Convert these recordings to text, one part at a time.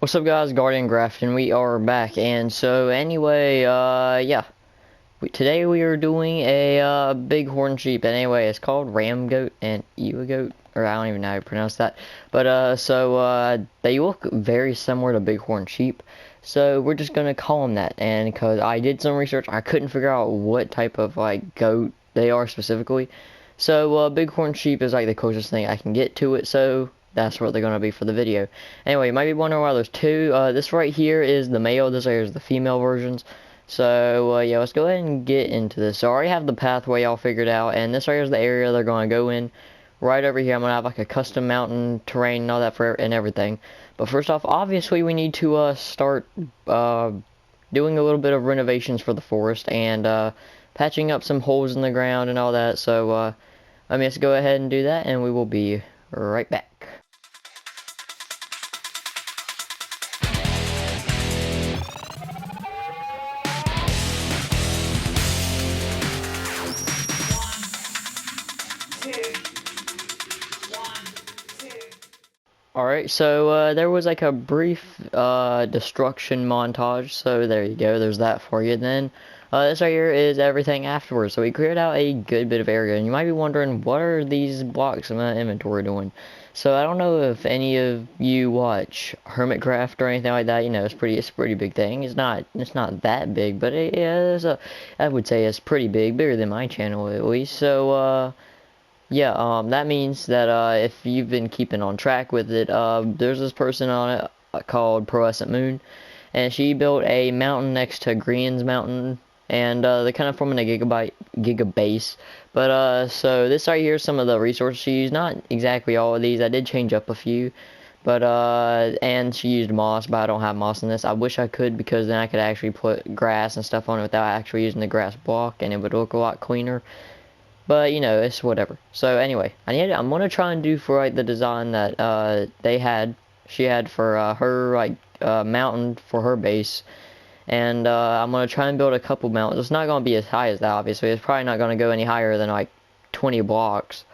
What's up guys, Guardian Grafton, we are back, and so anyway, yeah, today we are doing a, bighorn sheep, and anyway, it's called ram goat and ewe goat, or I don't even know how to pronounce that, but, they look very similar to bighorn sheep, so we're just gonna call them that, and because I did some research, I couldn't figure out what type of, like, goat they are specifically, so, bighorn sheep is, like, the closest thing I can get to it, so that's what they're going to be for the video. Anyway, you might be wondering why there's two. This right here is the male, this right here is the female versions. So, yeah, let's go ahead and get into this. So I already have the pathway all figured out, and this right here is the area they're going to go in. Right over here, I'm going to have like a custom mountain terrain and all that and everything. But first off, obviously we need to start doing a little bit of renovations for the forest and patching up some holes in the ground and all that. So, let's go ahead and do that, and we will be right back. Alright, so there was like a brief destruction montage, so there you go, there's that for you. Then this right here is everything afterwards. So we cleared out a good bit of area, and you might be wondering, what are these blocks in my inventory doing? So I don't know if any of you watch Hermitcraft or anything like that. You know, it's a pretty big thing. It's not that big, but yeah, I would say it's pretty big, bigger than my channel at least. So yeah, that means that if you've been keeping on track with it, there's this person on it called Pearlescent Moon, and she built a mountain next to Green's Mountain, and they're kind of forming a gigabase. But so this right here is some of the resources she used. Not exactly all of these. I did change up a few, but and she used moss, but I don't have moss in this. I wish I could, because then I could actually put grass and stuff on it without actually using the grass block, and it would look a lot cleaner. But, you know, it's whatever. So, anyway, I'm going to try and do for, like, the design that, she had for, her, like, mountain for her base. And, I'm going to try and build a couple mountains. It's not going to be as high as that, obviously. It's probably not going to go any higher than, like, 20 blocks.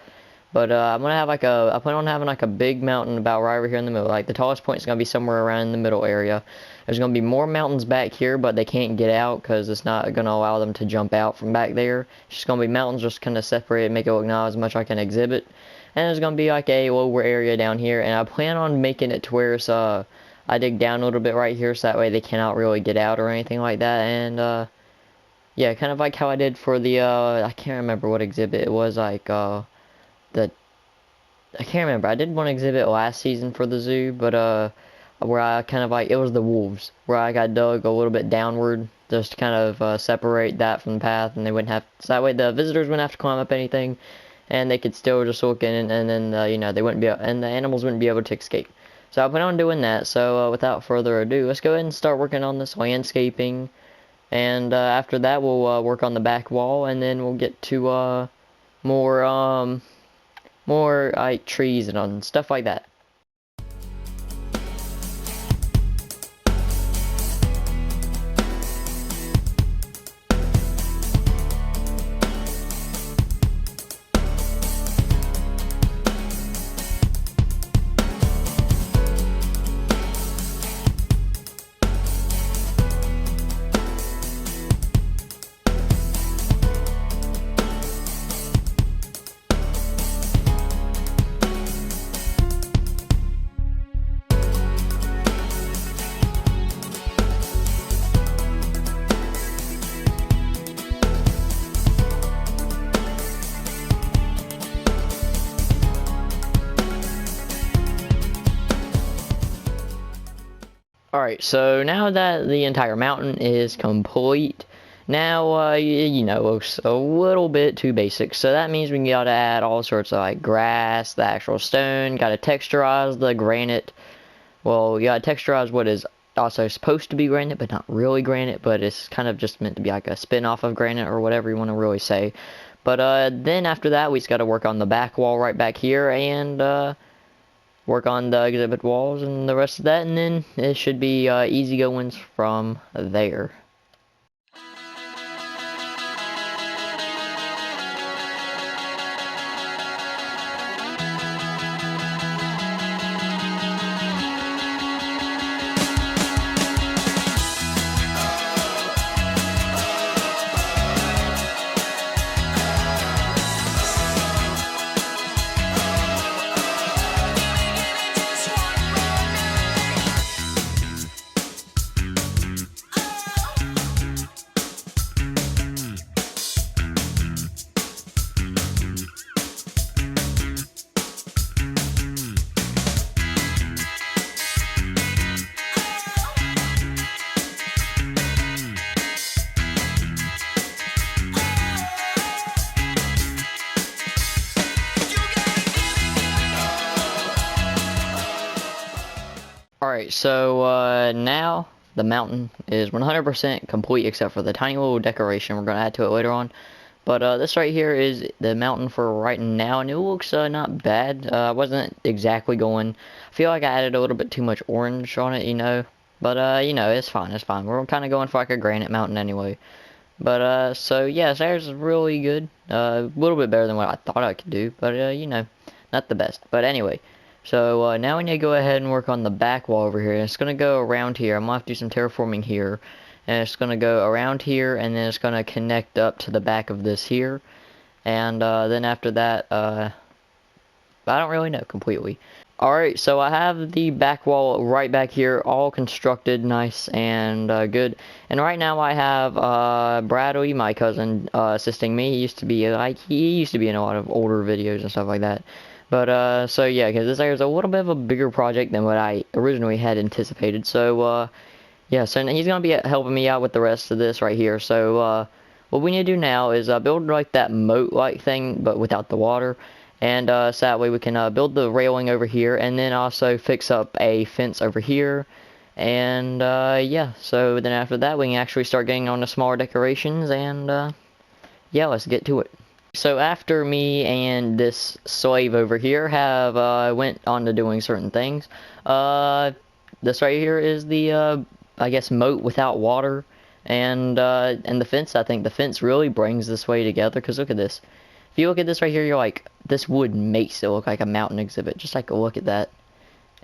But, I'm going to have, like, I plan on having, like, a big mountain about right over here in the middle. Like, the tallest point is going to be somewhere around in the middle area. There's going to be more mountains back here, but they can't get out because it's not going to allow them to jump out from back there. It's just going to be mountains just kind of separated, make it look not as much like an exhibit. And there's going to be, like, a lower area down here. And I plan on making it to where it's, I dig down a little bit right here, so that way they cannot really get out or anything like that. And, yeah, kind of like how I did for the, I can't remember what exhibit it was, like, I can't remember. I did one exhibit last season for the zoo, but where I kind of like, it was the wolves, where I got dug a little bit downward, just to kind of separate that from the path, and they wouldn't have, so that way the visitors wouldn't have to climb up anything, and they could still just look in, and then you know, they wouldn't be, and the animals wouldn't be able to escape. So I plan on doing that. So without further ado, let's go ahead and start working on this landscaping, and after that we'll work on the back wall, and then we'll get to more like trees and stuff like that. Alright, so now that the entire mountain is complete, now, you know, it's a little bit too basic. So that means we gotta add all sorts of, like, grass, the actual stone, gotta texturize the granite. Well, you gotta texturize what is also supposed to be granite, but not really granite, but it's kind of just meant to be like a spin-off of granite, or whatever you want to really say. But, then after that, we just gotta work on the back wall right back here, and, work on the exhibit walls and the rest of that, and then it should be easy goings from there. Alright, so now the mountain is 100% complete except for the tiny little decoration we're going to add to it later on. But this right here is the mountain for right now, and it looks not bad. I wasn't exactly going, I feel like I added a little bit too much orange on it, you know. But, you know, it's fine, it's fine. We're kind of going for like a granite mountain anyway. But, so yeah, Sayers is really good. A little bit better than what I thought I could do, but, you know, not the best. But anyway, so now we need to go ahead and work on the back wall over here. And it's going to go around here. I'm going to have to do some terraforming here. And it's going to go around here, and then it's going to connect up to the back of this here. And then after that, I don't really know completely. Alright, so I have the back wall right back here, all constructed, nice and good. And right now I have Bradley, my cousin, assisting me. He used to be in a lot of older videos and stuff like that. But so yeah, because this area is a little bit of a bigger project than what I originally had anticipated. So yeah, so he's gonna be helping me out with the rest of this right here. So what we need to do now is build like that moat-like thing, but without the water. And so that way we can build the railing over here, and then also fix up a fence over here. And yeah, so then after that we can actually start getting on the smaller decorations, and yeah, let's get to it. So after me and this slave over here have went on to doing certain things, this right here is the I guess moat without water, and the fence. I think the fence really brings this way together, because look at this. If you look at this right here, you're like, this wood makes it look like a mountain exhibit. Just like a look at that.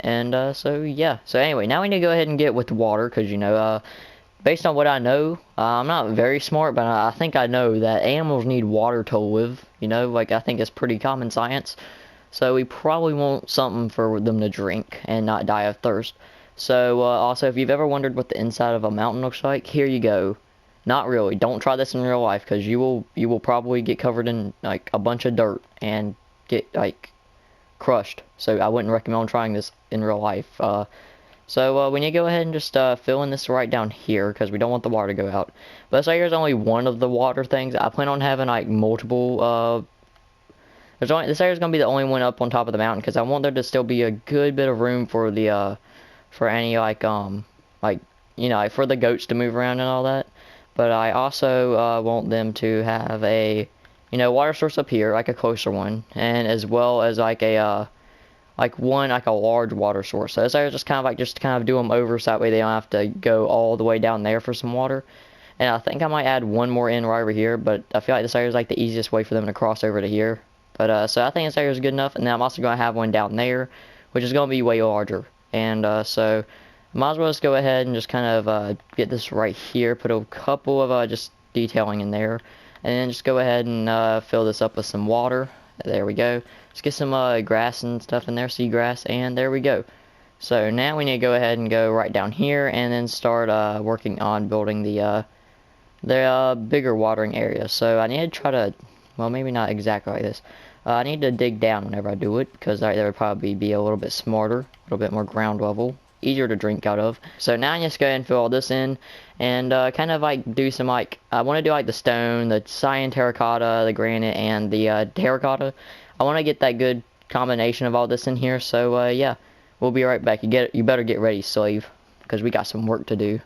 And so yeah. So anyway, now we need to go ahead and get with the water, because you know, based on what I know, I'm not very smart, but I think I know that animals need water to live. You know, like I think it's pretty common science. So we probably want something for them to drink and not die of thirst. So also, if you've ever wondered what the inside of a mountain looks like, here you go. Not really. Don't try this in real life, because you will probably get covered in like a bunch of dirt and get like crushed. So I wouldn't recommend trying this in real life. So we need to go ahead and just fill in this right down here, because we don't want the water to go out. But so here's only one of the water things. I plan on having like multiple. This area is gonna be the only one up on top of the mountain, because I want there to still be a good bit of room for the for any like you know, like for the goats to move around and all that. But I also want them to have a, you know, water source up here, like a closer one, and as well as like a like a large water source. So this area just kind of do them over, so that way they don't have to go all the way down there for some water. And I think I might add one more in right over here, but I feel like this area is like the easiest way for them to cross over to here. But so I think this area is good enough, and then I'm also going to have one down there, which is going to be way larger. And so might as well just go ahead and just kind of get this right here, put a couple of just detailing in there, and then just go ahead and fill this up with some water. There we go. Just get some grass and stuff in there, seagrass, and there we go. So now we need to go ahead and go right down here, and then start working on building the bigger watering area. So I need to try to, well, maybe not exactly like this. I need to dig down whenever I do it, because that would probably be a little bit smarter, a little bit more ground level, easier to drink out of. So now I just go ahead and fill all this in, and kind of like do some like, I want to do like the stone, the cyan terracotta, the granite, and the terracotta. I want to get that good combination of all this in here. So yeah, we'll be right back. You better get ready, slave, because we got some work to do.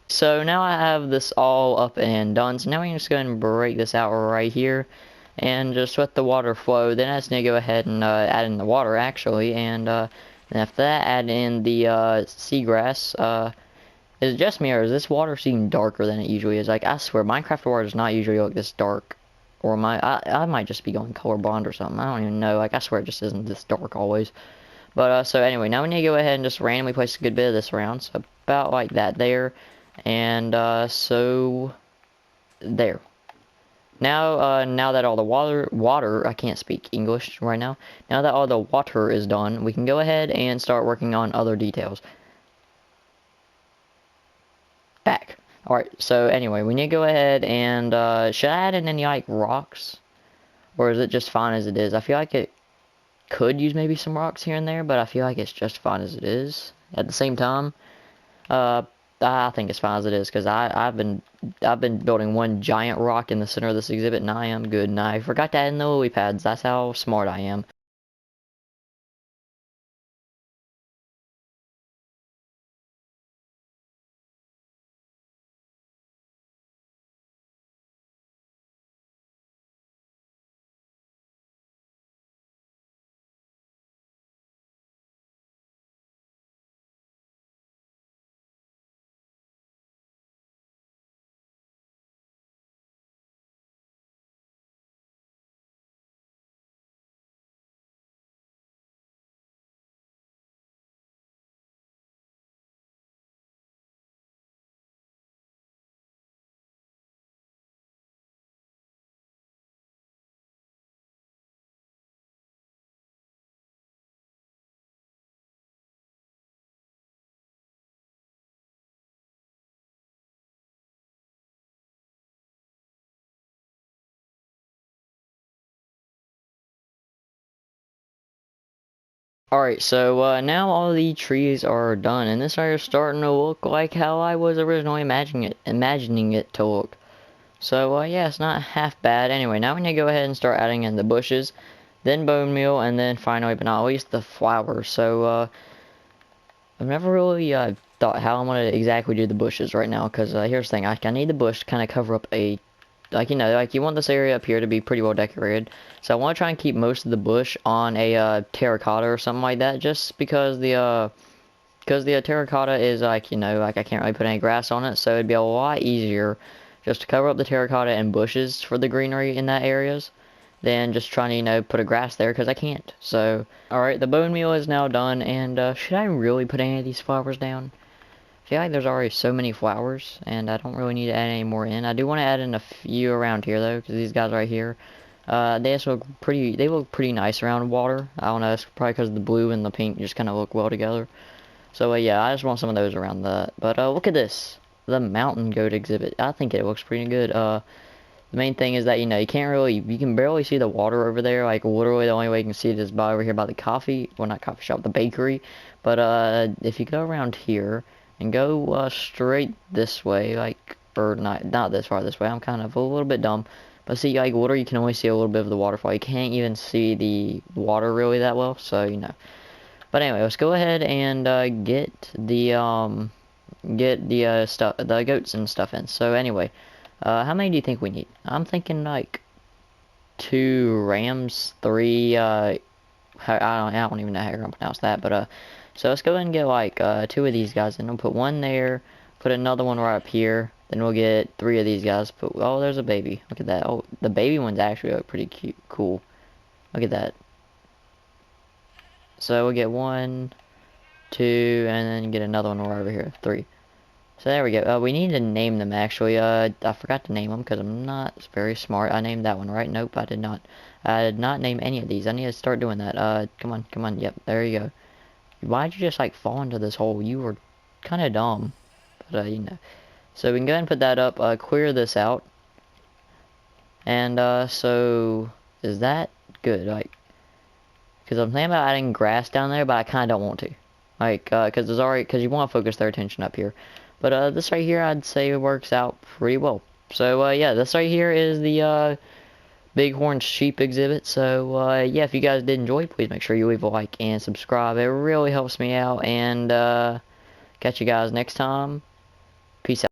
So now I have this all up and done. So now we can just go ahead and break this out right here, and just let the water flow. Then I just need to go ahead and add in the water, actually, and after that, add in the seagrass. Is it just me, or does this water seem darker than it usually is? Like, I swear, Minecraft water does not usually look this dark. Or I might just be going colorblind or something. I don't even know. Like, I swear it just isn't this dark always. But so anyway, now we need to go ahead and just randomly place a good bit of this around. So about like that there. And so there. Now that all the water, I can't speak English right now. Now that all the water is done, we can go ahead and start working on other details. Back. Alright, so anyway, we need to go ahead and, should I add in any, like, rocks? Or is it just fine as it is? I feel like it could use maybe some rocks here and there, but I feel like it's just fine as it is. At the same time, I think it's fine as it is, because I've been building one giant rock in the center of this exhibit, and I am good. And I forgot to add in the lily pads. That's how smart I am. Alright, so now all the trees are done, and this area is starting to look like how I was originally imagining it to look. So yeah, it's not half bad. Anyway, now we need to go ahead and start adding in the bushes, then bone meal, and then finally, but not least, the flowers. So I've never really thought how I'm gonna exactly do the bushes right now, because here's the thing: I need the bush to kind of cover up a, like, you know, like you want this area up here to be pretty well decorated. So I want to try and keep most of the bush on a terracotta or something like that, just because the terracotta is like, you know, like I can't really put any grass on it, so it'd be a lot easier just to cover up the terracotta and bushes for the greenery in that areas than just trying to, you know, put a grass there, because I can't. So, alright, the bone meal is now done, and should I really put any of these flowers down? I feel like there's already so many flowers, and I don't really need to add any more in. I do want to add in a few around here, though, because these guys right here, they look pretty nice around water. I don't know, it's probably because the blue and the pink just kind of look well together. So, yeah, I just want some of those around that. But, look at this. The mountain goat exhibit. I think it looks pretty good. The main thing is that, you know, you can barely see the water over there. Like, literally the only way you can see it is by over here by the coffee, well, not coffee shop, the bakery. But, if you go around here and go, straight this way, like, or not this far this way, I'm kind of a little bit dumb. But see, like, literally you can only see a little bit of the waterfall. You can't even see the water really that well, so, you know. But anyway, let's go ahead and, get the stuff, the goats and stuff in. So anyway, how many do you think we need? I'm thinking like 2 rams, 3, I don't even know how you're gonna pronounce that, but so let's go ahead and get like 2 of these guys, and we'll put one there, put another one right up here, then we'll get 3 of these guys. Put, oh, there's a baby. Look at that. Oh, the baby ones actually look pretty cute, cool. Look at that. So we'll get 1, 2, and then get another one right over here, 3. So there we go. We need to name them, actually. I forgot to name them because I'm not very smart. I named that one, right? Nope, I did not. I did not name any of these. I need to start doing that. Come on, come on. Yep, there you go. Why'd you just, like, fall into this hole? You were kind of dumb. But, you know. So we can go ahead and put that up. Clear this out. And, so, is that good? Like, because I'm thinking about adding grass down there, but I kind of don't want to. Like, because you want to focus their attention up here. But, this right here, I'd say works out pretty well. So, yeah, this right here is the, Bighorn sheep exhibit. So, yeah, if you guys did enjoy, please make sure you leave a like and subscribe. It really helps me out. And, catch you guys next time. Peace out.